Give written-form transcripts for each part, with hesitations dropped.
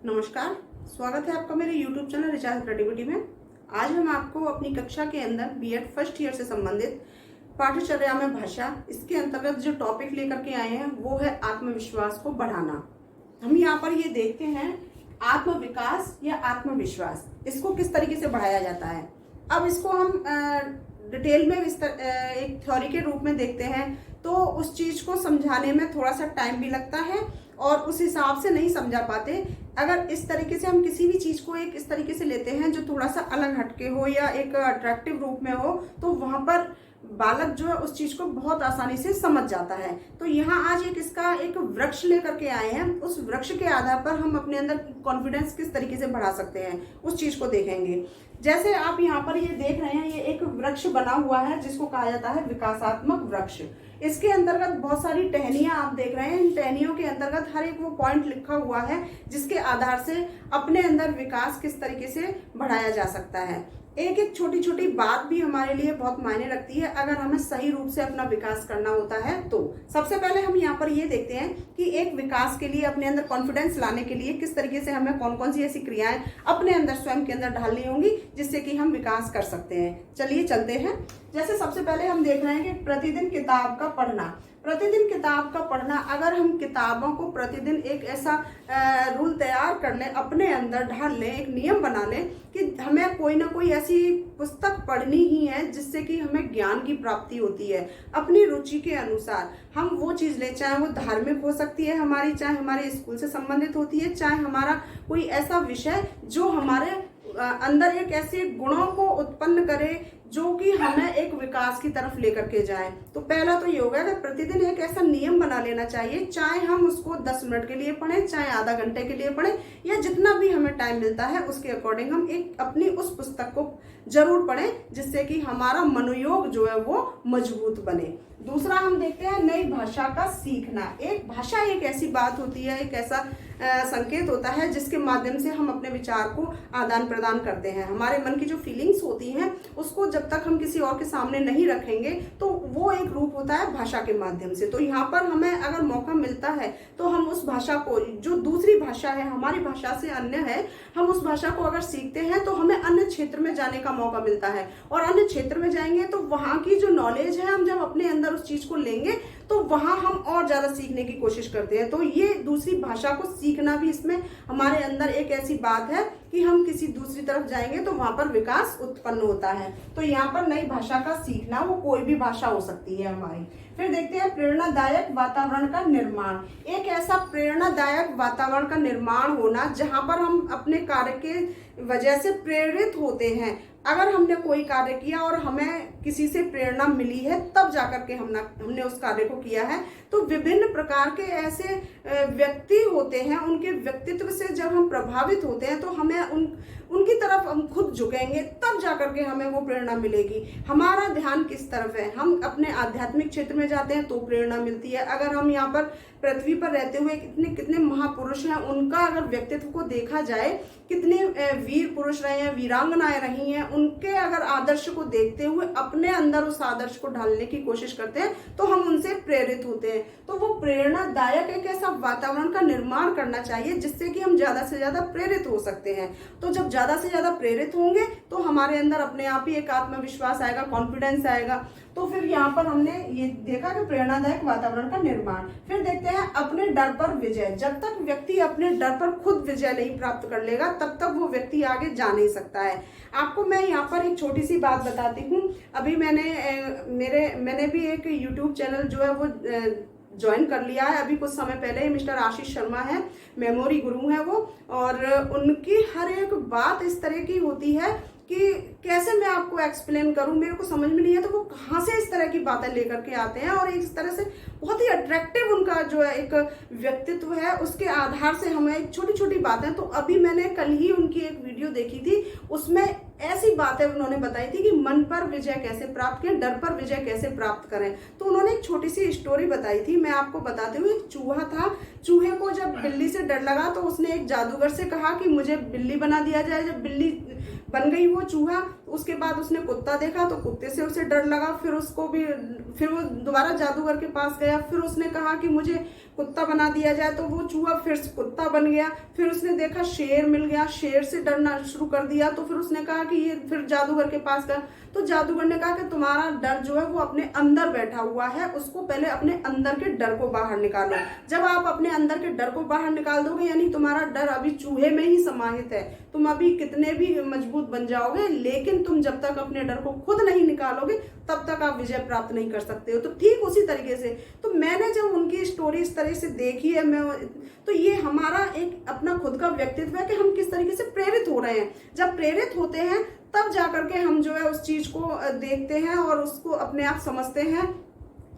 नमस्कार, स्वागत है आपका मेरे YouTube चैनल रिचार्ज क्रिएटिविटी में। आज हम आपको अपनी कक्षा के अंदर बीएड फर्स्ट ईयर से संबंधित पाठ्यचर्या में भाषा, इसके अंतर्गत जो टॉपिक लेकर के आए हैं वो है आत्मविश्वास को बढ़ाना। हम यहाँ पर ये देखते हैं आत्मविकास या आत्मविश्वास, इसको किस तरीके से बढ़ाया जाता है। अब इसको हम डिटेल में एक थ्योरी के रूप में देखते हैं, तो उस चीज को समझाने में थोड़ा सा टाइम भी लगता है और उस हिसाब से नहीं समझा पाते। अगर इस तरीके से हम किसी भी चीज को एक इस तरीके से लेते हैं जो थोड़ा सा अलग हटके हो या एक अट्रैक्टिव रूप में हो, तो वहां पर बालक जो है उस चीज को बहुत आसानी से समझ जाता है। तो यहाँ आज इसका एक वृक्ष लेकर के आए हैं। उस वृक्ष के आधार पर हम अपने अंदर कॉन्फिडेंस किस तरीके से बढ़ा सकते हैं उस चीज को देखेंगे। जैसे आप यहाँ पर ये देख रहे हैं, ये एक वृक्ष बना हुआ है जिसको कहा जाता है विकासात्मक वृक्ष। इसके अंतर्गत बहुत सारी टहनियां आप देख रहे हैं। इन टहनियों के अंतर्गत हर एक वो पॉइंट लिखा हुआ है जिसके आधार से अपने अंदर विकास किस तरीके से बढ़ाया जा सकता है। एक एक छोटी छोटी बात भी हमारे लिए बहुत मायने रखती है अगर हमें सही रूप से अपना विकास करना होता है। तो सबसे पहले हम यहाँ पर ये देखते हैं कि एक विकास के लिए, अपने अंदर कॉन्फिडेंस लाने के लिए किस तरीके से हमें कौन कौन सी ऐसी क्रियाएं अपने अंदर स्वयं के अंदर ढालनी होंगी जिससे कि हम विकास कर सकते हैं। चलिए चलते हैं। जैसे सबसे पहले हम देख रहे हैं कि प्रतिदिन किताब का पढ़ना। प्रतिदिन किताब का पढ़ना, अगर हम किताबों को प्रतिदिन एक ऐसा रूल तैयार कर लें, अपने अंदर ढाल लें, एक नियम बना लें कि हमें कोई ना कोई ऐसी पुस्तक पढ़नी ही है जिससे कि हमें ज्ञान की प्राप्ति होती है। अपनी रुचि के अनुसार हम वो चीज ले, चाहे वो धार्मिक हो सकती है हमारी, चाहे हमारे स्कूल से संबंधित होती है, चाहे हमारा कोई ऐसा विषय जो हमारे अंदर एक ऐसे गुणों को उत्पन्न करे जो कि हमें एक विकास की तरफ लेकर के जाए। तो पहला तो ये होगा कि प्रतिदिन एक ऐसा नियम बना लेना चाहिए, चाहे हम उसको 10 मिनट के लिए पढ़ें, चाहे आधा घंटे के लिए पढ़ें, या जितना भी हमें टाइम मिलता है उसके अकॉर्डिंग हम एक अपनी उस पुस्तक को जरूर पढ़ें जिससे कि हमारा मनोयोग जो है वो मजबूत बने। दूसरा हम देखते हैं नई भाषा का सीखना। एक भाषा एक ऐसी बात होती है, एक ऐसा संकेत होता है जिसके माध्यम से हम अपने विचार को आदान प्रदान करते हैं। हमारे मन की जो फीलिंग्स होती हैं उसको जब तक हम किसी और के सामने नहीं रखेंगे तो वो एक रूप होता है भाषा के माध्यम से। तो यहाँ पर हमें अगर मौका मिलता है तो हम उस भाषा को, जो दूसरी भाषा है, हमारी भाषा से अन्य है, हम उस भाषा को अगर सीखते हैं तो हमें अन्य क्षेत्र में जाने का मौका मिलता है। और अन्य क्षेत्र में जाएंगे तो वहां की जो नॉलेज है, हम जब अपने अंदर उस चीज को लेंगे तो वहां हम और ज्यादा सीखने की कोशिश करते हैं। तो ये दूसरी भाषा को सीखना भी इसमें हमारे अंदर एक ऐसी बात है कि हम किसी दूसरी तरफ जाएंगे तो वहां पर विकास उत्पन्न होता है। तो यहाँ पर नई भाषा का सीखना, वो कोई भी भाषा हो सकती है हमारी। फिर देखते हैं प्रेरणादायक वातावरण का निर्माण। एक ऐसा प्रेरणादायक वातावरण का निर्माण होना जहां पर हम अपने कार्य के वजह से प्रेरित होते हैं। अगर हमने कोई कार्य किया और हमें किसी से प्रेरणा मिली है तब जाकर के हमने उस कार्य को किया है, तो विभिन्न प्रकार के ऐसे व्यक्ति होते हैं, उनके व्यक्तित्व से जब हम प्रभावित होते हैं तो हमें उनकी तरफ हम खुद झुकेंगे, तब जाकर के हमें वो प्रेरणा मिलेगी। हमारा ध्यान किस तरफ है, हम अपने आध्यात्मिक क्षेत्र में जाते हैं तो प्रेरणा मिलती है। अगर हम यहाँ पर पृथ्वी पर रहते हुए कितने कितने महापुरुष हैं, उनका अगर व्यक्तित्व को देखा जाए, कितने वीर पुरुष रहे हैं, वीरांगनाएं रही हैं, उनके अगर आदर्श को देखते हुए अपने अंदर उस आदर्श को ढालने की कोशिश करते हैं तो हम उनसे प्रेरित होते हैं। तो वो प्रेरणादायक एक ऐसा वातावरण का निर्माण करना चाहिए जिससे कि हम ज्यादा से ज्यादा प्रेरित हो सकते हैं। तो जब ज्यादा से ज्यादा प्रेरित होंगे तो हमारे अंदर अपने आप ही एक आत्मविश्वास आएगा, कॉन्फिडेंस आएगा। तो फिर यहाँ पर हमने ये देखा कि प्रेरणादायक वातावरण का निर्माण। फिर देखते हैं अपने डर पर विजय। जब तक व्यक्ति अपने डर पर खुद विजय नहीं प्राप्त कर लेगा तब तक वो व्यक्ति आगे जा नहीं सकता है। आपको मैं यहाँ पर एक छोटी सी बात बताती हूँ। अभी मैंने भी एक YouTube चैनल जो है वो ज्वाइन कर लिया है अभी कुछ समय पहले। मिस्टर आशीष शर्मा है, मेमोरी गुरु है वो, और उनकी हर एक बात इस तरह की होती है कि कैसे मैं आपको एक्सप्लेन करूं, मेरे को समझ में नहीं है। तो वो कहाँ से इस तरह की बातें लेकर के आते हैं और इस तरह से बहुत ही अट्रैक्टिव उनका जो है एक व्यक्तित्व है, उसके आधार से हमें एक छोटी छोटी बातें। तो अभी मैंने कल ही उनकी एक वीडियो देखी थी, उसमें ऐसी बातें उन्होंने बताई थी कि मन पर विजय कैसे प्राप्त करें, डर पर विजय कैसे प्राप्त करें। तो उन्होंने एक छोटी सी स्टोरी बताई थी, मैं आपको बताती हूँ। एक चूहा था, चूहे को जब बिल्ली से डर लगा तो उसने एक जादूगर से कहा कि मुझे बिल्ली बना दिया जाए। जब बिल्ली बन गई वो चूहा, उसके बाद उसने कुत्ता देखा तो कुत्ते से उसे डर लगा, फिर वो दोबारा जादूगर के पास गया, फिर उसने कहा कि मुझे कुत्ता बना दिया जाए, तो वो चूहा फिर से कुत्ता बन गया। फिर उसने देखा शेर मिल गया, शेर से डरना शुरू कर दिया, तो फिर उसने कहा कि ये, फिर जादूगर के पास गया तो जादूगर ने कहा कि तुम्हारा डर जो है वो अपने अंदर बैठा हुआ है, उसको पहले अपने अंदर के डर को बाहर निकालो। जब आप अपने अंदर के डर को बाहर निकाल दोगे, यानी तुम्हारा डर अभी चूहे में ही समाहित है, तुम अभी कितने भी मजबूत बन जाओगे, लेकिन तुम जब तक अपने डर को खुद नहीं निकालोगे तब तक आप विजय प्राप्त नहीं कर सकते हो। तो ठीक उसी तरीके से, तो मैंने जब उनकी स्टोरी इस तरह से देखी है, तो ये हमारा एक अपना खुद का व्यक्तित्व है कि हम किस तरीके से प्रेरित हो रहे हैं। जब प्रेरित होते हैं तब जाकर के हम जो है उस चीज को देखते हैं और उसको अपने आप समझते हैं।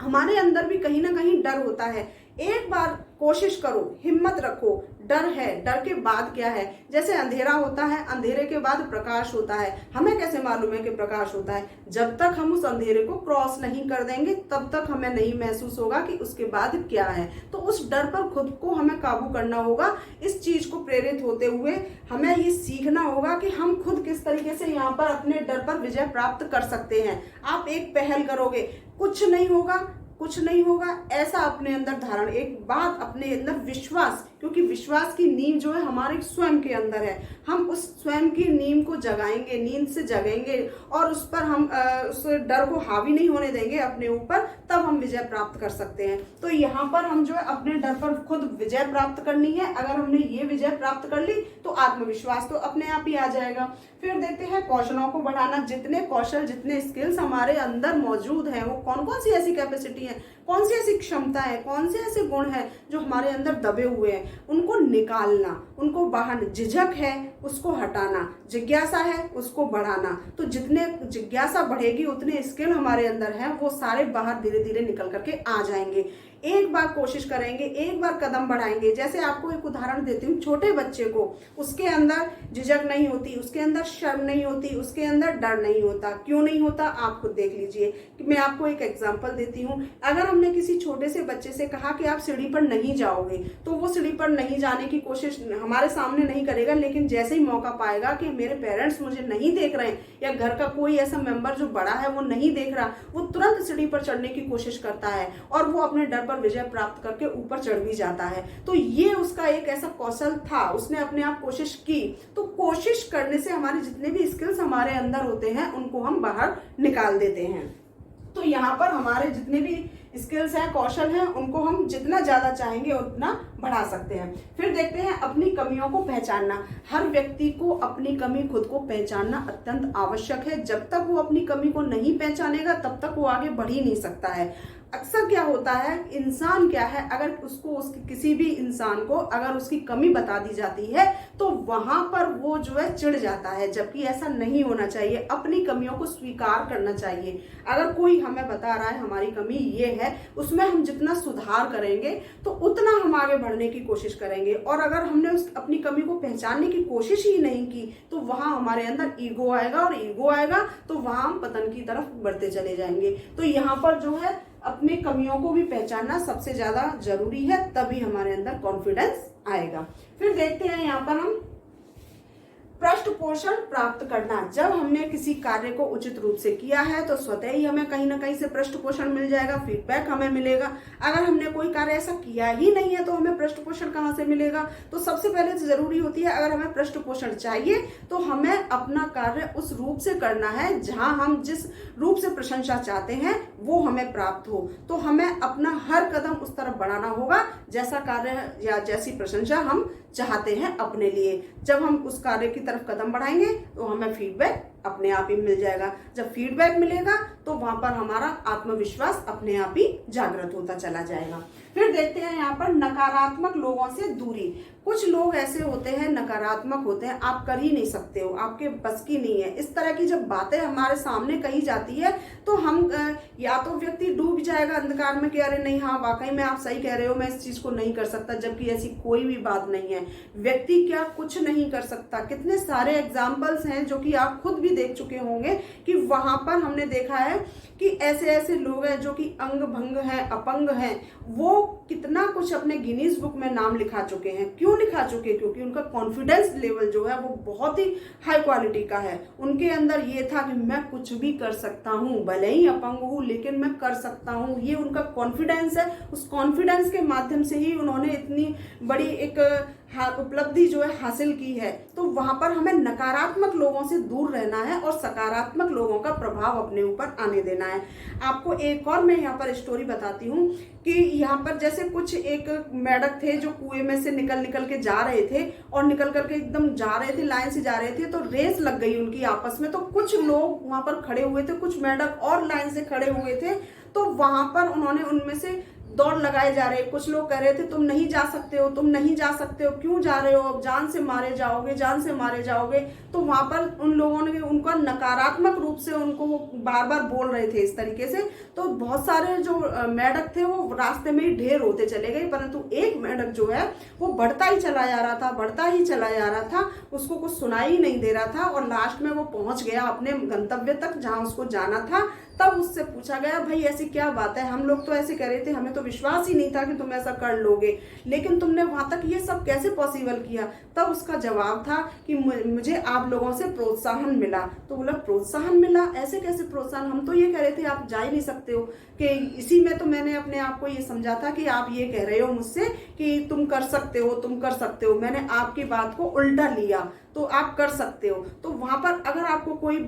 हमारे अंदर भी कहीं ना कहीं डर होता है। एक बार कोशिश करो, हिम्मत रखो, डर है, डर के बाद क्या है? जैसे अंधेरा होता है, अंधेरे के बाद प्रकाश होता है। हमें कैसे मालूम है कि प्रकाश होता है? जब तक हम उस अंधेरे को क्रॉस नहीं कर देंगे तब तक हमें नहीं महसूस होगा कि उसके बाद क्या है। तो उस डर पर खुद को हमें काबू करना होगा। इस चीज को प्रेरित होते हुए हमें ये सीखना होगा कि हम खुद किस तरीके से यहाँ पर अपने डर पर विजय प्राप्त कर सकते हैं। आप एक पहल करोगे, कुछ नहीं होगा, कुछ नहीं होगा, ऐसा अपने अंदर धारण, एक बात अपने अंदर विश्वास, क्योंकि विश्वास की नींव जो है हमारे स्वयं के अंदर है। हम उस स्वयं की नींव को जगाएंगे, नींद से जगेंगे और उस पर हम उस डर को हावी नहीं होने देंगे अपने ऊपर, तब हम विजय प्राप्त कर सकते हैं। तो यहाँ पर हम जो है अपने डर पर खुद विजय प्राप्त करनी है। अगर हमने ये विजय प्राप्त कर ली तो आत्मविश्वास तो अपने आप ही आ जाएगा। फिर देखते हैं कौशलों को बढ़ाना। जितने कौशल, जितने स्किल्स हमारे अंदर मौजूद हैं, वो कौन कौन सी ऐसी कैपेसिटी है, कौन सी ऐसी क्षमता है, कौन से ऐसे गुण हैं जो हमारे अंदर दबे हुए हैं, उनको निकालना, उनको बाहर, झिझक है उसको हटाना, जिज्ञासा है उसको बढ़ाना। तो जितने जिज्ञासा बढ़ेगी उतने स्किल हमारे अंदर हैं वो सारे बाहर धीरे धीरे निकल करके आ जाएंगे। एक बार कोशिश करेंगे, एक बार कदम बढ़ाएंगे। जैसे आपको एक उदाहरण देती हूँ, छोटे बच्चे को, उसके अंदर झिझक नहीं होती, उसके अंदर शर्म नहीं होती, उसके अंदर डर नहीं होता। क्यों नहीं होता? आप खुद देख लीजिए। कि मैं आपको एक एग्जांपल देती हूँ। अगर हमने किसी छोटे से बच्चे से कहा कि आप सीढ़ी पर नहीं जाओगे, तो वो सीढ़ी पर नहीं जाने की कोशिश हमारे सामने नहीं करेगा, लेकिन जैसे ही मौका पाएगा कि मेरे पेरेंट्स मुझे नहीं देख रहे हैं या घर का कोई ऐसा मेंबर जो बड़ा है वो नहीं देख रहा, वो तुरंत सीढ़ी पर चढ़ने की कोशिश करता है और वो अपने डर पर विजय प्राप्त करके ऊपर चढ़ भी जाता है। तो ये उसका एक ऐसा कौशल था, उसने अपने आप कोशिश की। तो कोशिश करने से हमारे जितने भी स्किल्स हमारे अंदर होते हैं उनको हम बाहर निकाल देते हैं। तो यहाँ पर हमारे जितने भी स्किल्स हैं, कौशल हैं, उनको हम जितना ज्यादा चाहेंगे उतना बढ़ा सकते हैं। फिर देखते हैं अपनी कमियों को पहचानना। हर व्यक्ति को अपनी कमी खुद को पहचानना अत्यंत आवश्यक है। जब तक वो अपनी कमी को नहीं पहचानेगा तब तक वो आगे बढ़ ही नहीं सकता है। अक्सर क्या होता है, इंसान क्या है, अगर उसको किसी भी इंसान को अगर उसकी कमी बता दी जाती है तो वहां पर वो जो है चिढ़ जाता है, जबकि ऐसा नहीं होना चाहिए। अपनी कमियों को स्वीकार करना चाहिए। अगर कोई हमें बता रहा है हमारी कमी ये है, उसमें हम जितना सुधार करेंगे तो उतना हम आगे बढ़ने की कोशिश करेंगे। और अगर हमने अपनी कमी को पहचानने की कोशिश ही नहीं की तो वहां हमारे अंदर ईगो आएगा, और ईगो आएगा तो वहां हम पतन की तरफ बढ़ते चले जाएंगे। तो यहाँ पर जो है अपने कमियों को भी पहचानना सबसे ज्यादा जरूरी है, तभी हमारे अंदर कॉन्फिडेंस आएगा। फिर देखते हैं यहाँ पर हम पृष्ठ पोषण प्राप्त करना। जब हमने किसी कार्य को उचित रूप से किया है तो स्वतः ही हमें कहीं ना कहीं से पृष्ठ पोषण मिल जाएगा, फीडबैक हमें मिलेगा। अगर हमने कोई कार्य ऐसा किया ही नहीं है तो हमें पृष्ठ पोषण कहाँ से मिलेगा? तो सबसे पहले तो जरूरी होती है, अगर हमें पृष्ठ पोषण चाहिए तो हमें अपना कार्य उस रूप से करना है जहां हम जिस रूप से प्रशंसा चाहते हैं वो हमें प्राप्त हो। तो हमें अपना हर कदम उस तरफ बढ़ाना होगा जैसा कार्य या जैसी प्रशंसा हम चाहते हैं अपने लिए। जब हम उस कार्य की तरफ कदम बढ़ाएंगे तो हमें फीडबैक अपने आप ही मिल जाएगा। जब फीडबैक मिलेगा तो वहां पर हमारा आत्मविश्वास अपने आप ही जागृत होता चला जाएगा। फिर देखते हैं यहाँ पर नकारात्मक लोगों से दूरी। कुछ लोग ऐसे होते हैं, नकारात्मक होते हैं, आप कर ही नहीं सकते हो, आपके बस की नहीं है। इस तरह की जब बातें हमारे सामने कही जाती है तो हम या तो व्यक्ति डूब जाएगा अंधकार में कि अरे नहीं, हाँ वाकई में आप सही कह रहे हो, मैं इस चीज को नहीं कर सकता, जबकि ऐसी कोई भी बात नहीं है। व्यक्ति क्या कुछ नहीं कर सकता। कितने सारे एग्जाम्पल्स हैं जो कि आप खुद भी देख चुके होंगे कि वहां पर हमने देखा है कि ऐसे ऐसे लोग हैं जो कि अंग भंग हैं, अपंग हैं, वो कितना कुछ अपने गिनीज बुक में नाम लिखा चुके हैं। क्यों लिखा चुके? क्योंकि उनका कॉन्फिडेंस लेवल जो है वो बहुत ही हाई क्वालिटी का है। उनके अंदर ये था कि मैं कुछ भी कर सकता हूँ, भले ही अपंग हूँ लेकिन मैं कर सकता हूँ। ये उनका कॉन्फिडेंस है। उस कॉन्फिडेंस के माध्यम से ही उन्होंने इतनी बड़ी एक उपलब्धि जो है हासिल की है। तो वहां पर हमें नकारात्मक लोगों से दूर रहना है और सकारात्मक लोगों का प्रभाव अपने ऊपर आने देना है। आपको एक और मैं यहाँ पर स्टोरी बताती हूँ कि यहाँ पर जैसे कुछ एक मेढक थे जो कुएं में से निकल के जा रहे थे और निकल करके एकदम जा रहे थे, लाइन से जा रहे थे, तो रेस लग गई उनकी आपस में। तो कुछ लोग वहां पर खड़े हुए थे, कुछ मेढक और लाइन से खड़े हुए थे। तो वहां पर उन्होंने उनमें से दौड़ लगाए जा रहे, कुछ लोग कह रहे थे तुम नहीं जा सकते हो, तुम नहीं जा सकते हो, क्यों जा रहे हो, अब जान से मारे जाओगे, जान से मारे जाओगे। तो वहां पर उन लोगों ने उनका नकारात्मक रूप से उनको वो बार बार बोल रहे थे इस तरीके से। तो बहुत सारे जो मेढक थे वो रास्ते में ही ढेर होते चले गए, परंतु एक मेढक जो है वो बढ़ता ही चला जा रहा था, बढ़ता ही चला जा रहा था, उसको कुछ सुनाई ही नहीं दे रहा था। और लास्ट में वो पहुंच गया अपने गंतव्य तक जहां उसको जाना था। तब उससे पूछा गया, भाई ऐसी क्या बात है, हम लोग तो ऐसे कह रहे थे, हमें तो विश्वास ही नहीं था कि तुम ऐसा कर लोगे, लेकिन तुमने वहां तक ये सब कैसे पॉसिबल किया? तब उसका जवाब था कि मुझे आप लोगों से प्रोत्साहन मिला। तो बोला प्रोत्साहन मिला? ऐसे कैसे प्रोत्साहन? हम तो ये कह रहे थे आप जा ही नहीं सकते हो। कि इसी में तो मैंने अपने आप को ये समझा था कि आप ये कह रहे हो मुझसे कि तुम कर सकते हो, तुम कर सकते हो। मैंने आपकी बात को उल्टा लिया, तो आप कर सकते हो। तो वहां पर अगर आपको कोई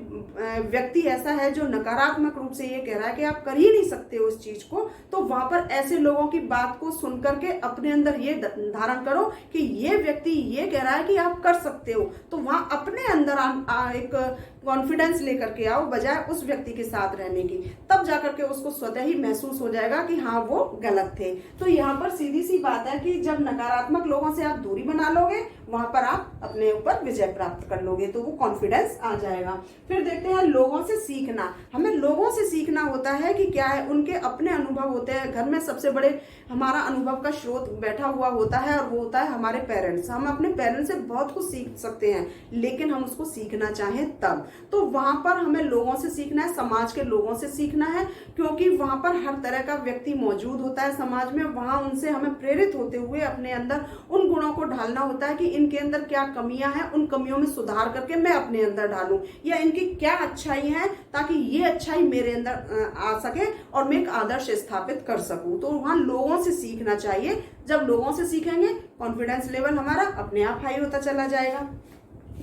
व्यक्ति ऐसा है जो नकारात्मक रूप से ये कह रहा है कि आप कर ही नहीं सकते हो इस चीज को, तो वहां पर ऐसे लोगों की बात को सुन करके अपने अंदर ये धारण करो कि ये व्यक्ति ये कह रहा है कि आप कर सकते हो। तो वहां अपने अंदर एक कॉन्फिडेंस लेकर के आओ, बजाय उस व्यक्ति के साथ रहने की। तब जाकर के उसको स्वतः ही महसूस हो जाएगा कि हाँ वो गलत थे। तो यहाँ पर सीधी सी बात है कि जब नकारात्मक लोगों से आप दूरी बना लोगे, वहां पर आप अपने ऊपर विजय प्राप्त कर लोगे, तो वो कॉन्फिडेंस आ जाएगा। फिर देखते हैं लोगों से सीखना। हमें लोगों से सीखना होता है कि क्या है, उनके अपने अनुभव होते हैं। घर में सबसे बड़े हमारा अनुभव का स्रोत बैठा हुआ होता है और वो होता है हमारे पेरेंट्स। हम अपने पेरेंट्स से बहुत कुछ सीख सकते हैं, लेकिन हम उसको सीखना चाहें तब। तो वहां पर हमें लोगों से सीखना है, समाज के लोगों से सीखना है, क्योंकि वहां पर हर तरह का व्यक्ति मौजूद होता है समाज में। वहां उनसे हमें प्रेरित होते हुए अपने अंदर उन गुणों को ढालना होता है कि इनके अंदर क्या कमियां हैं, उन कमियों में सुधार करके मैं अपने अंदर ढालूं, या इनकी क्या अच्छाई है ताकि ये अच्छाई मेरे अंदर आ सके और मैं एक आदर्श स्थापित कर सकूं। तो वहां लोगों से सीखना चाहिए। जब लोगों से सीखेंगे, कॉन्फिडेंस लेवल हमारा अपने आप हाई होता चला जाएगा।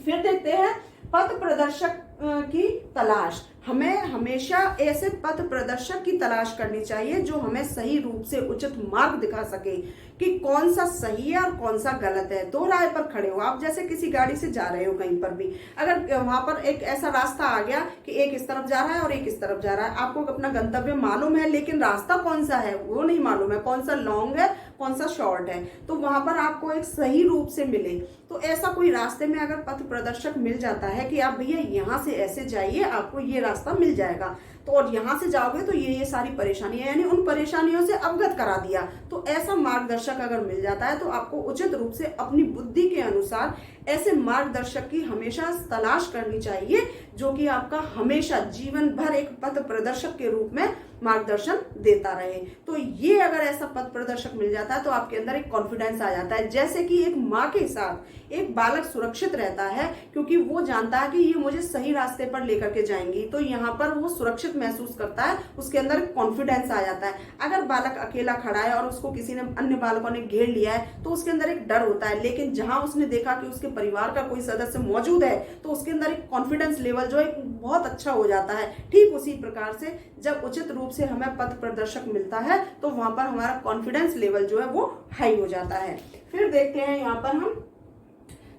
फिर देखते हैं पथ प्रदर्शक की तलाश। हमें हमेशा ऐसे पथ प्रदर्शक की तलाश करनी चाहिए जो हमें सही रूप से उचित मार्ग दिखा सके कि कौन सा सही है और कौन सा गलत है। दो राह पर खड़े हो आप, जैसे किसी गाड़ी से जा रहे हो कहीं पर भी, अगर वहां पर एक ऐसा रास्ता आ गया कि एक इस तरफ जा रहा है और एक इस तरफ जा रहा है, आपको अपना गंतव्य मालूम है लेकिन रास्ता कौन सा है वो नहीं मालूम है, कौन सा लॉन्ग है कौन सा शॉर्ट है, तो वहां पर आपको एक सही रूप से मिले। तो ऐसा कोई रास्ते में अगर पथ प्रदर्शक मिल जाता है कि आप भैया यहाँ से ऐसे जाइए, आपको ये रास्ता मिल जाएगा, तो और यहाँ से जाओगे तो ये सारी परेशानियां, यानी उन परेशानियों से अवगत करा दिया। तो ऐसा मार्गदर्शक अगर मिल जाता है तो आपको उचित रूप से अपनी बुद्धि के अनुसार ऐसे मार्गदर्शक की हमेशा तलाश करनी चाहिए, जो कि आपका हमेशा जीवन भर एक पथ प्रदर्शक के रूप में मार्गदर्शन देता रहे। तो ये अगर ऐसा पथ प्रदर्शक मिल जाता है तो आपके अंदर एक कॉन्फिडेंस आ जाता है। जैसे कि एक माँ के साथ एक बालक सुरक्षित रहता है, क्योंकि वो जानता है कि ये मुझे सही रास्ते पर लेकर के जाएंगी, तो यहाँ पर वो सुरक्षित महसूस करता है, उसके अंदर कॉन्फिडेंस आ जाता है। अगर बालक अकेला खड़ा है और उसको किसी ने, अन्य बालकों ने घेर लिया है, तो उसके अंदर एक डर होता है, लेकिन जहां उसने देखा कि उसके परिवार का कोई सदस्य मौजूद है तो उसके अंदर एक कॉन्फिडेंस लेवल जो है बहुत अच्छा हो जाता है। ठीक उसी प्रकार से जब उचित रूप से हमें पथ प्रदर्शक मिलता है तो वहां पर हमारा कॉन्फिडेंस लेवल जो है वो हाई हो जाता है। फिर देखते हैं यहाँ पर हम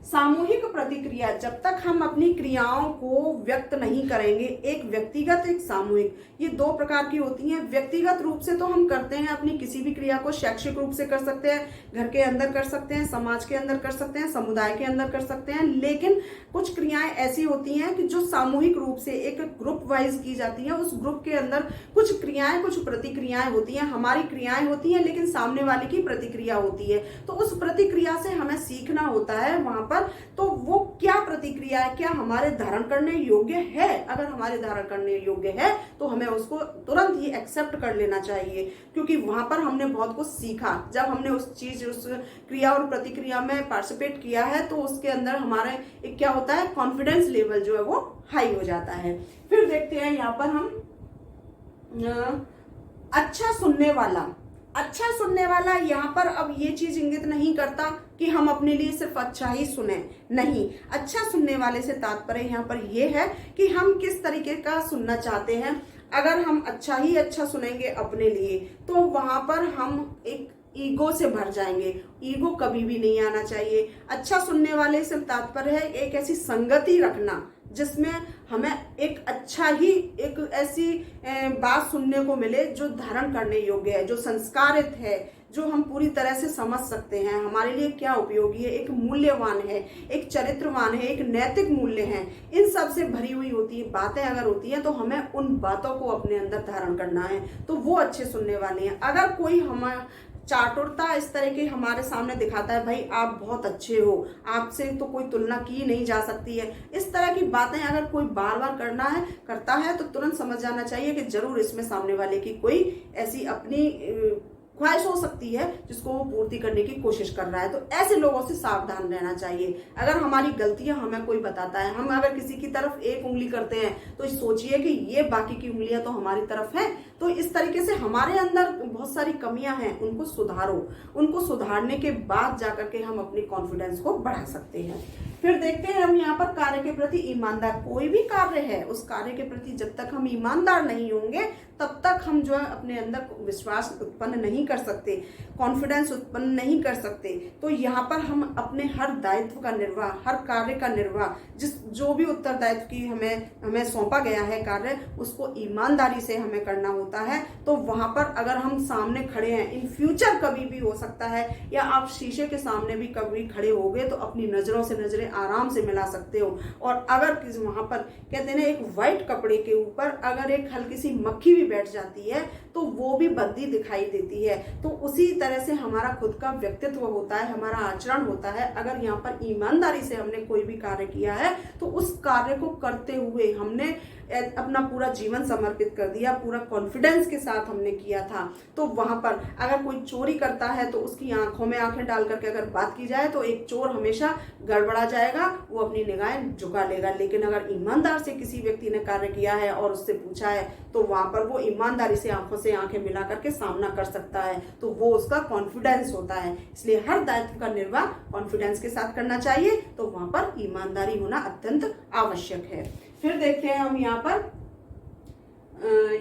सामूहिक प्रतिक्रिया। जब तक हम अपनी क्रियाओं को व्यक्त नहीं करेंगे, एक व्यक्तिगत एक सामूहिक, ये दो प्रकार की होती हैं। व्यक्तिगत रूप से तो हम करते हैं अपनी किसी भी क्रिया को, शैक्षिक रूप से कर सकते हैं, घर के अंदर कर सकते हैं, समाज के अंदर कर सकते हैं, समुदाय के अंदर कर सकते हैं। लेकिन कुछ क्रियाएं ऐसी होती हैं कि जो सामूहिक रूप से एक ग्रुप वाइज की जाती है। उस ग्रुप के अंदर कुछ क्रियाएं, कुछ प्रतिक्रियाएं होती हैं। हमारी क्रियाएं होती हैं लेकिन सामने वाले की प्रतिक्रिया होती है। तो उस प्रतिक्रिया से हमें सीखना होता है वहां पर, तो वो क्या प्रतिक्रिया क्या हमारे धारण करने योग्य है। अगर हमारे धारण करने योग्य है तो हमें उसको तुरंत ही एक्सेप्ट कर लेना चाहिए, क्योंकि वहां पर हमने बहुत कुछ सीखा। जब हमने उस क्रिया और प्रतिक्रिया में पार्टिसिपेट किया है तो उसके अंदर हमारे एक क्या होता है, कॉन्फिडेंस लेवल जो है वो हाई हो जाता है। फिर देखते हैं यहाँ पर हम अच्छा सुनने वाला। अच्छा सुनने वाला यहाँ पर अब ये चीज इंगित नहीं करता कि हम अपने लिए सिर्फ अच्छा ही सुने, नहीं। अच्छा सुनने वाले से तात्पर्य यहाँ पर ये है कि हम किस तरीके का सुनना चाहते हैं। अगर हम अच्छा ही अच्छा सुनेंगे अपने लिए तो वहां पर हम एक ईगो से भर जाएंगे। ईगो कभी भी नहीं आना चाहिए। अच्छा सुनने वाले से तात्पर्य है एक ऐसी संगति रखना जिसमें हमें एक अच्छा ही एक ऐसी बात सुनने को मिले जो धारण करने योग्य है, जो संस्कारित है, जो हम पूरी तरह से समझ सकते हैं हमारे लिए क्या उपयोगी है, एक मूल्यवान है, एक चरित्रवान है, एक नैतिक मूल्य है। इन सब से भरी हुई होती है बातें अगर होती हैं तो हमें उन बातों को अपने अंदर धारण करना है, तो वो अच्छे सुनने वाले हैं। अगर कोई हमारा चाटुरता इस तरह की हमारे सामने दिखाता है, भाई आप बहुत अच्छे हो, आपसे तो कोई तुलना की नहीं जा सकती है, इस तरह की बातें अगर कोई बार बार करता है तो तुरंत समझ जाना चाहिए कि जरूर इसमें सामने वाले की कोई ऐसी अपनी ख्वाहिश हो सकती है जिसको वो पूर्ति करने की कोशिश कर रहा है। तो ऐसे लोगों से सावधान रहना चाहिए। अगर हमारी गलतियां हमें कोई बताता है, हम अगर किसी की तरफ एक उंगली करते हैं तो सोचिए कि ये बाकी की उंगलियां तो हमारी तरफ हैं। तो इस तरीके से हमारे अंदर बहुत सारी कमियां हैं, उनको सुधारो। उनको सुधारने के बाद जाकर के हम अपनी कॉन्फिडेंस को बढ़ा सकते हैं। फिर देखते हैं हम यहाँ पर कार्य के प्रति ईमानदार। कोई भी कार्य है उस कार्य के प्रति जब तक हम ईमानदार नहीं होंगे तब तक हम जो है अपने अंदर विश्वास उत्पन्न नहीं कर सकते, कॉन्फिडेंस उत्पन्न नहीं कर सकते। तो यहाँ पर हम अपने हर दायित्व का निर्वाह, हर कार्य का निर्वाह, जो भी उत्तरदायित्व की हमें सौंपा गया है कार्य, उसको ईमानदारी से हमें करना होता है। तो वहां पर अगर हम सामने खड़े हैं, इन फ्यूचर कभी भी हो सकता है, या आप शीशे के सामने भी कभी खड़े हो गए तो अपनी नजरों से नजरें आराम से मिला सकते हो। और अगर वहां पर कहते हैं ना, एक व्हाइट कपड़े के ऊपर अगर एक हल्की सी मक्खी भी बैठ जाती है तो वो भी बद्दी दिखाई देती है। तो उसी तरह से हमारा खुद का व्यक्तित्व होता है, हमारा आचरण होता है। अगर यहाँ पर ईमानदारी से हमने कोई भी कार्य किया है तो उस कार्य को करते हुए हमने अपना पूरा जीवन समर्पित कर दिया, पूरा कॉन्फिडेंस के साथ हमने किया था। तो वहां पर अगर कोई चोरी करता है तो उसकी आंखों में आंखें डाल करके अगर बात की जाए तो एक चोर हमेशा गड़बड़ा जाएगा, वो अपनी निगाहें झुका लेगा। लेकिन अगर ईमानदार से किसी व्यक्ति ने कार्य किया है और उससे पूछा है तो वहां पर वो ईमानदारी से आंखों से आंखें मिला करके सामना कर सकता है। तो वो उसका कॉन्फिडेंस होता है। इसलिए हर दायित्व का निर्वाह कॉन्फिडेंस के साथ करना चाहिए। तो वहां पर ईमानदारी होना अत्यंत आवश्यक है। फिर देखते हैं हम यहाँ पर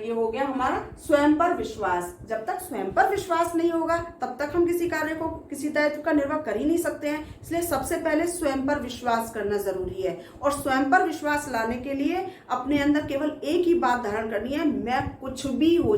ये हो गया हमारा स्वयं पर विश्वास। जब तक स्वयं पर विश्वास नहीं होगा तब तक हम किसी कार्य को, किसी दायित्व का निर्वाह कर ही नहीं सकते हैं। इसलिए सबसे पहले स्वयं पर विश्वास करना जरूरी है। और स्वयं पर विश्वास लाने के लिए अपने अंदर केवल एक ही बात धारण करनी है, मैं कुछ भी हो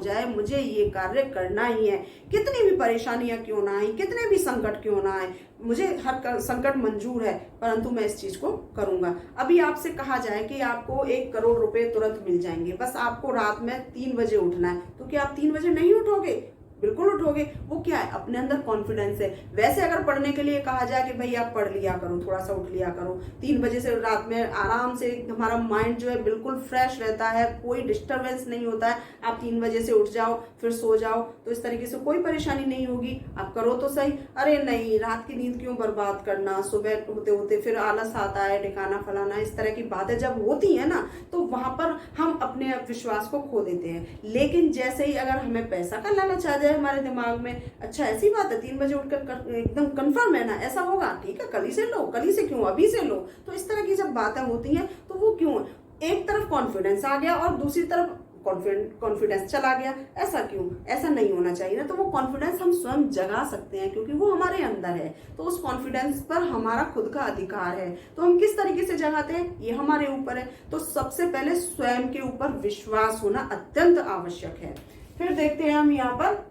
जाए मुझे ये कार्य करना ही है। कितनी भी परेशानियां क्यों ना आए, कितने भी संकट क्यों ना आए, मुझे हर संकट मंजूर है, परंतु मैं इस चीज को करूंगा। अभी आपसे कहा जाए कि आपको 1 करोड़ रुपए तुरंत मिल जाएंगे, बस आपको रात में 3 बजे उठना है, तो क्या आप 3 बजे नहीं उठोगे? बिल्कुल उठोगे। वो क्या है? अपने अंदर कॉन्फिडेंस है। वैसे अगर पढ़ने के लिए कहा जाए कि भाई आप पढ़ लिया करो, थोड़ा सा उठ लिया करो, 3 बजे से रात में आराम से हमारा माइंड जो है बिल्कुल फ्रेश रहता है, कोई डिस्टर्बेंस नहीं होता है। आप 3 बजे से उठ जाओ फिर सो जाओ तो इस तरीके से कोई परेशानी नहीं होगी। आप करो तो सही। अरे नहीं, रात की नींद क्यों बर्बाद करना, सुबह होते होते फिर आलस आता है, ठिकाना फलाना, इस तरह की बातें जब होती है ना तो वहां पर हम अपने विश्वास को खो देते हैं। लेकिन जैसे ही अगर हमें पैसा का लालच आ जाए हमारे दिमाग में, अच्छा ऐसी बात है 3 बजे उठकर एकदम कंफर्म है ना, ऐसा होगा, ठीक है कल ही से लो, कल ही से क्यों, अभी से लो। तो इस तरह की जब बातें होती हैं तो वो क्यों, एक तरफ कॉन्फिडेंस आ गया और दूसरी तरफ कॉन्फिडेंस चला गया। ऐसा क्यों? ऐसा नहीं होना चाहिए ना। तो वो कॉन्फिडेंस हम स्वयं जगा सकते हैं क्योंकि वो हमारे अंदर है। तो उस कॉन्फिडेंस पर हमारा खुद का अधिकार है। तो हम किस तरीके से जगाते हैं ये हमारे ऊपर है। तो सबसे पहले स्वयं के ऊपर विश्वास होना अत्यंत आवश्यक है। फिर देखते हैं हम यहाँ पर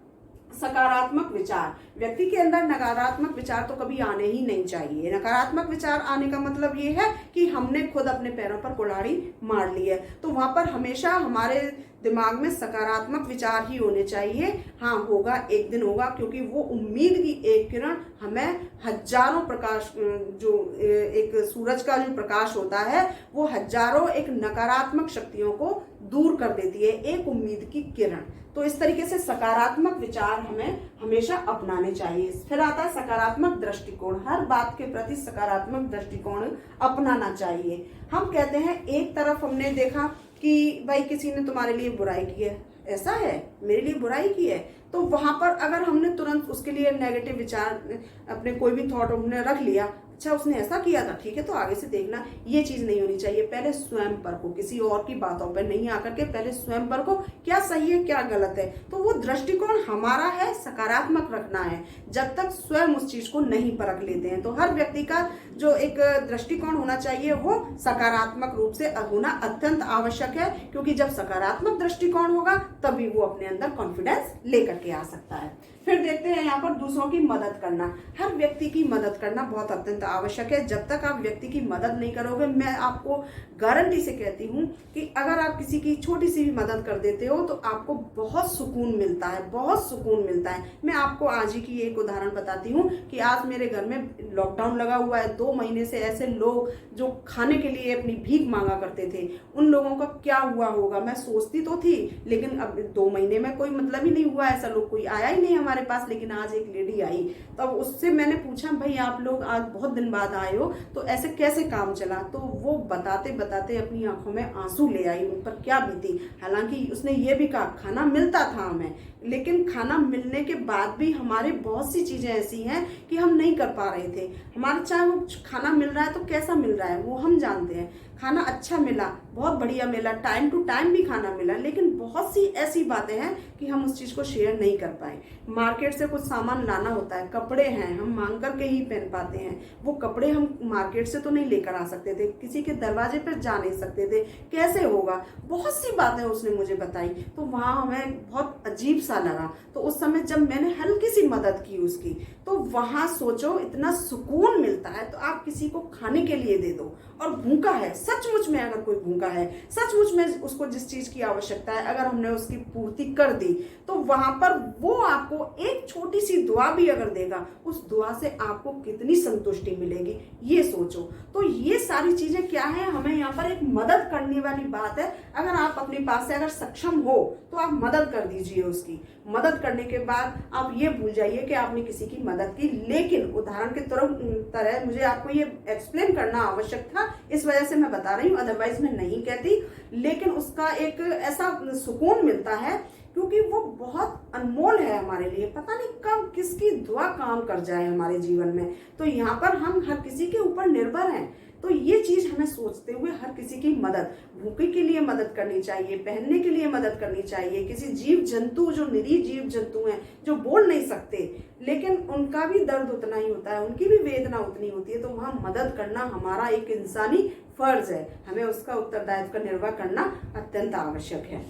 सकारात्मक विचार, व्यक्ति के अंदर नकारात्मक विचार तो कभी आने ही नहीं चाहिए। नकारात्मक विचार आने का मतलब ये है कि हमने खुद अपने पैरों पर कुल्हाड़ी मार ली है। तो वहां पर हमेशा हमारे दिमाग में सकारात्मक विचार ही होने चाहिए। हाँ, होगा, एक दिन होगा, क्योंकि वो उम्मीद की एक किरण हमें हजारों प्रकाश, जो एक सूरज का जो प्रकाश होता है वो हजारों एक नकारात्मक शक्तियों को दूर कर देती है, एक उम्मीद की किरण। तो इस तरीके से सकारात्मक विचार हमें हमेशा अपनाने चाहिए। फिर आता है सकारात्मक दृष्टिकोण, हर बात के प्रति सकारात्मक दृष्टिकोण अपनाना चाहिए। हम कहते हैं एक तरफ हमने देखा कि भाई किसी ने तुम्हारे लिए बुराई की है, ऐसा है, मेरे लिए बुराई की है, तो वहां पर अगर हमने तुरंत उसके लिए नेगेटिव विचार, अपने कोई भी थॉट हमने रख लिया, अच्छा उसने ऐसा किया था, ठीक है, तो आगे से देखना, ये चीज नहीं होनी चाहिए। पहले स्वयं पर को, किसी और की बातों पर नहीं आकर के पहले स्वयं पर को, क्या सही है क्या गलत है। तो वो दृष्टिकोण हमारा है, सकारात्मक रखना है, जब तक स्वयं उस चीज को नहीं परख लेते हैं। तो हर व्यक्ति का जो एक दृष्टिकोण होना चाहिए वो सकारात्मक रूप से होना अत्यंत आवश्यक है, क्योंकि जब सकारात्मक दृष्टिकोण होगा तभी वो अपने अंदर कॉन्फिडेंस लेकर के आ सकता है। फिर देखते हैं यहाँ पर दूसरों की मदद करना, हर व्यक्ति की मदद करना बहुत अत्यंत आवश्यक है। जब तक आप व्यक्ति की मदद नहीं करोगे, मैं आपको गारंटी से कहती हूँ कि अगर आप किसी की छोटी सी भी मदद कर देते हो तो आपको बहुत सुकून मिलता है, बहुत सुकून मिलता है। मैं आपको आज ही की एक उदाहरण बताती हूँ कि आज मेरे घर में लॉकडाउन लगा हुआ है, 2 महीने से ऐसे लोग जो खाने के लिए अपनी भीख मांगा करते थे, उन लोगों का क्या हुआ होगा, मैं सोचती तो थी, लेकिन अब 2 महीने में कोई मतलब ही नहीं हुआ, ऐसा लोग कोई आया ही नहीं हमारे पास। लेकिन आज एक लेडी आई, तब उससे मैंने पूछा, भाई आप लोग आज बहुत दिन बाद आए हो, तो ऐसे कैसे काम चला। तो वो बताते बताते अपनी आंखों में आंसू ले आई, उन पर क्या बीती। हालांकि उसने ये भी कहा खाना मिलता था हमें, लेकिन खाना मिलने के बाद भी हमारे बहुत सी चीजें ऐसी हैं कि हम नहीं कर पा रहे थे। हमारा चाहे वो खाना मिल रहा है तो कैसा मिल रहा है वो हम जानते हैं, खाना अच्छा मिला, बहुत बढ़िया मिला, टाइम टू टाइम भी खाना मिला, लेकिन बहुत सी ऐसी बातें हैं कि हम उस चीज को शेयर नहीं कर पाए। मार्केट से कुछ सामान लाना होता है, कपड़े हैं, हम मांग करके ही पहन पाते हैं, वो कपड़े हम मार्केट से तो नहीं लेकर आ सकते थे, किसी के दरवाजे पर जा नहीं सकते थे, कैसे होगा। बहुत सी बातें उसने मुझे बताई, तो वहां हमें बहुत अजीब सा लगा। तो उस समय जब मैंने हल्की सी मदद की उसकी, तो वहां सोचो इतना सुकून मिलता है। तो आप किसी को खाने के लिए दे दो, और भूखा है, सचमुच में अगर कोई भूखा है, सचमुच में उसको जिस चीज की आवश्यकता है अगर हमने उसकी पूर्ति कर दी, तो वहां पर वो आपको एक छोटी सी दुआ भी अगर देगा, उस दुआ से आपको कितनी संतुष्टि मिलेगी, ये सोचो। तो ये सारी चीजें क्या है, हमें यहाँ पर एक मदद करने वाली बात है। अगर आप अपने पास से अगर सक्षम हो तो आप मदद कर दीजिए उसकी। मदद करने के बाद आप ये भूल जाइए कि आपने किसी की मदद की, लेकिन उदाहरण के तरह मुझे आपको ये एक्सप्लेन करना आवश्यक था, इस वजह से मैं बता रही हूँ, अदरवाइज मैं नहीं कहती। लेकिन उसका एक ऐसा सुकून मिलता है क्योंकि वो बहुत अनमोल है हमारे लिए, पता नहीं कब किसकी दुआ काम कर जाए हमारे जीवन में। तो यहाँ पर हम हर किसी के ऊपर निर्भर हैं, तो ये चीज हमें सोचते हुए हर किसी की मदद, भूखे के लिए मदद करनी चाहिए, पहनने के लिए मदद करनी चाहिए, किसी जीव जंतु जो निरीह जीव जंतु हैं जो बोल नहीं सकते लेकिन उनका भी दर्द उतना ही होता है, उनकी भी वेदना उतनी होती है, तो वहां मदद करना हमारा एक इंसानी फर्ज है, हमें उसका उत्तरदायित्व का निर्वाह करना अत्यंत आवश्यक है।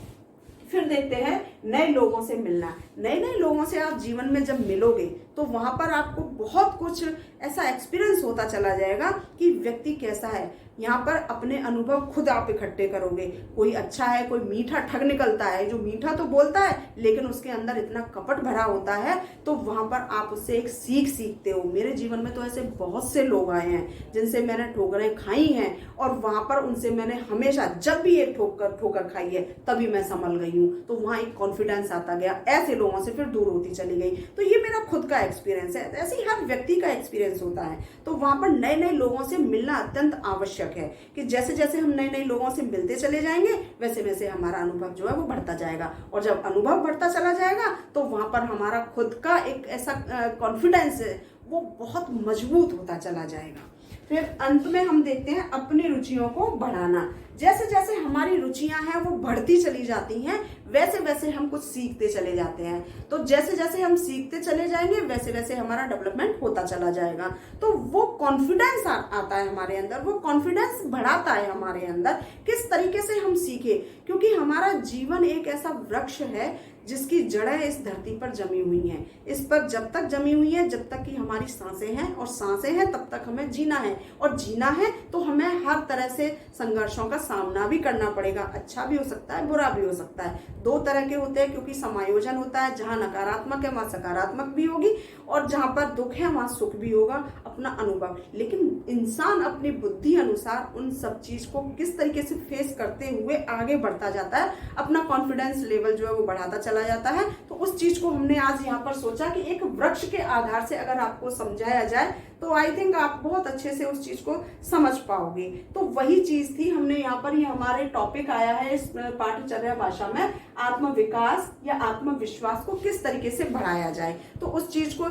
फिर देखते हैं नए लोगों से मिलना। नए नए लोगों से आप जीवन में जब मिलोगे तो वहां पर आपको बहुत कुछ ऐसा एक्सपीरियंस होता चला जाएगा कि व्यक्ति कैसा है। यहाँ पर अपने अनुभव खुद आप इकट्ठे करोगे, कोई अच्छा है, कोई मीठा ठग निकलता है, जो मीठा तो बोलता है लेकिन उसके अंदर इतना कपट भरा होता है, तो वहां पर आप उससे एक सीख सीखते हो। मेरे जीवन में तो ऐसे बहुत से लोग आए हैं जिनसे मैंने ठोकरें खाई हैं, और वहां पर उनसे मैंने हमेशा जब भी एक ठोकर खाई है तभी मैं संभल गई हूँ, तो वहां एक कॉन्फिडेंस आता गया, ऐसे लोगों से फिर दूर होती चली गई। तो ये मेरा खुद का एक्सपीरियंस है, ऐसे ही हर व्यक्ति का एक्सपीरियंस होता है। तो वहां पर नए नए लोगों से मिलना अत्यंत आवश्यक है कि जैसे जैसे हम नए नए लोगों से मिलते चले जाएंगे वैसे वैसे हमारा अनुभव जो है वो बढ़ता जाएगा, और जब अनुभव बढ़ता चला जाएगा तो वहां पर हमारा खुद का एक ऐसा कॉन्फिडेंस है वो बहुत मजबूत होता चला जाएगा। फिर अंत में हम देखते हैं अपनी रुचियों को बढ़ाना। जैसे जैसे हमारी रुचियां हैं वो बढ़ती चली जाती हैं, वैसे वैसे हम कुछ सीखते चले जाते हैं। तो जैसे जैसे हम सीखते चले जाएंगे वैसे वैसे हमारा डेवलपमेंट होता चला जाएगा। तो वो कॉन्फिडेंस आता है हमारे अंदर, वो कॉन्फिडेंस बढ़ाता है हमारे अंदर। किस तरीके से हम सीखे, क्योंकि हमारा जीवन एक ऐसा वृक्ष है जिसकी जड़ें इस धरती पर जमी हुई हैं। इस पर जब तक जमी हुई है, जब तक कि हमारी सांसें हैं, और सांसें हैं तब तक हमें जीना है, और जीना है तो हमें हर तरह से संघर्षों का सामना भी करना पड़ेगा। अच्छा भी हो सकता है, बुरा भी हो सकता है, दो तरह के होते हैं, क्योंकि समायोजन होता है। जहाँ नकारात्मक है वहाँ सकारात्मक भी होगी, और जहाँ पर दुख है वहाँ सुख भी होगा, अपना अनुभव। लेकिन इंसान अपनी बुद्धि अनुसार उन सब चीज को किस तरीके से फेस करते हुए आगे बढ़ता जाता है, अपना कॉन्फिडेंस लेवल जो है वो बढ़ाता चला जाता है। तो उस चीज को हमने आज यहाँ पर सोचा कि एक वृक्ष के आधार से अगर आपको समझाया जाए तो आई थिंक आप बहुत अच्छे से उस चीज को समझ पाओगे। तो वही चीज थी, हमने यहाँ पर ये हमारे टॉपिक आया है इस पाठचर्या भाषा में, आत्मविकास या आत्मविश्वास को किस तरीके से बढ़ाया जाए। तो उस चीज को,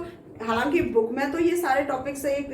हालांकि बुक में तो ये सारे टॉपिक्स एक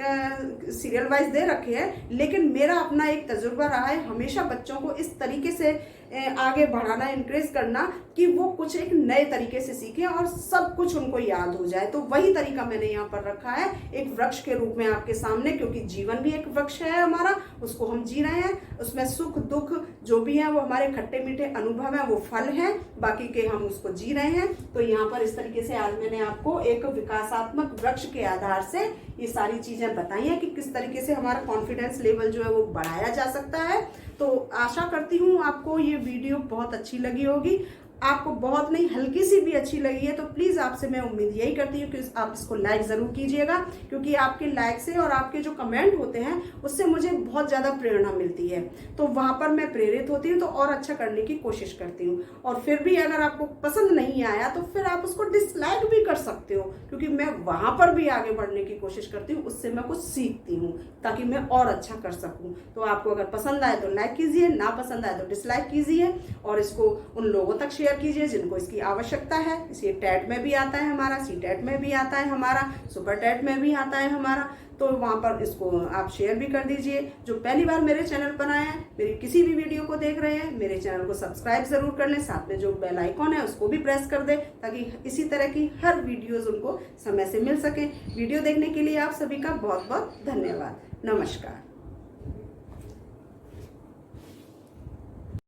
सीरियल वाइज दे रखे हैं, लेकिन मेरा अपना एक तजुर्बा रहा है हमेशा बच्चों को इस तरीके से आगे बढ़ाना, इंकरेज करना कि वो कुछ एक नए तरीके से सीखें और सब कुछ उनको याद हो जाए। तो वही तरीका मैंने यहाँ पर रखा है एक वृक्ष के रूप में आपके सामने, क्योंकि जीवन भी एक वृक्ष है हमारा, उसको हम जी रहे हैं। उसमें सुख दुख जो भी है वो हमारे खट्टे मीठे अनुभव है, वो फल है, बाकी के हम उसको जी रहे हैं। तो यहाँ पर इस तरीके से आज मैंने आपको एक विकासात्मक वृक्ष के आधार से ये सारी चीजें बताई हैं कि किस तरीके से हमारा कॉन्फिडेंस लेवल जो है वो बढ़ाया जा सकता है। तो आशा करती हूँ आपको ये वीडियो बहुत अच्छी लगी होगी, आपको बहुत नहीं हल्की सी भी अच्छी लगी है तो प्लीज़ आपसे मैं उम्मीद यही करती हूँ कि आप इसको लाइक ज़रूर कीजिएगा, क्योंकि आपके लाइक से और आपके जो कमेंट होते हैं उससे मुझे बहुत ज़्यादा प्रेरणा मिलती है। तो वहाँ पर मैं प्रेरित होती हूँ तो और अच्छा करने की कोशिश करती हूँ। और फिर भी अगर आपको पसंद नहीं आया तो फिर आप उसको डिसलाइक भी कर सकते हो, क्योंकि मैं वहाँ पर भी आगे बढ़ने की कोशिश करती हूँ, उससे मैं कुछ सीखती हूँ ताकि मैं और अच्छा कर सकूँ। तो आपको अगर पसंद आए तो लाइक कीजिए, ना पसंद आए तो डिसलाइक कीजिए, और इसको उन लोगों तक शेयर कीजिए जिनको इसकी आवश्यकता है। इसे टेट में भी आता है हमारा, सी टेट में भी आता है हमारा, सुपर टेट में भी आता है हमारा। तो वहाँ पर इसको आप शेयर भी कर दीजिए। जो पहली बार मेरे चैनल पर आए हैं, मेरी किसी भी वीडियो को देख रहे हैं, मेरे चैनल को सब्सक्राइब जरूर कर लें, साथ में जो बेल आइकॉन है उसको भी प्रेस कर दें ताकि इसी तरह की हर वीडियोज उनको समय से मिल सके। वीडियो देखने के लिए आप सभी का बहुत बहुत धन्यवाद। नमस्कार।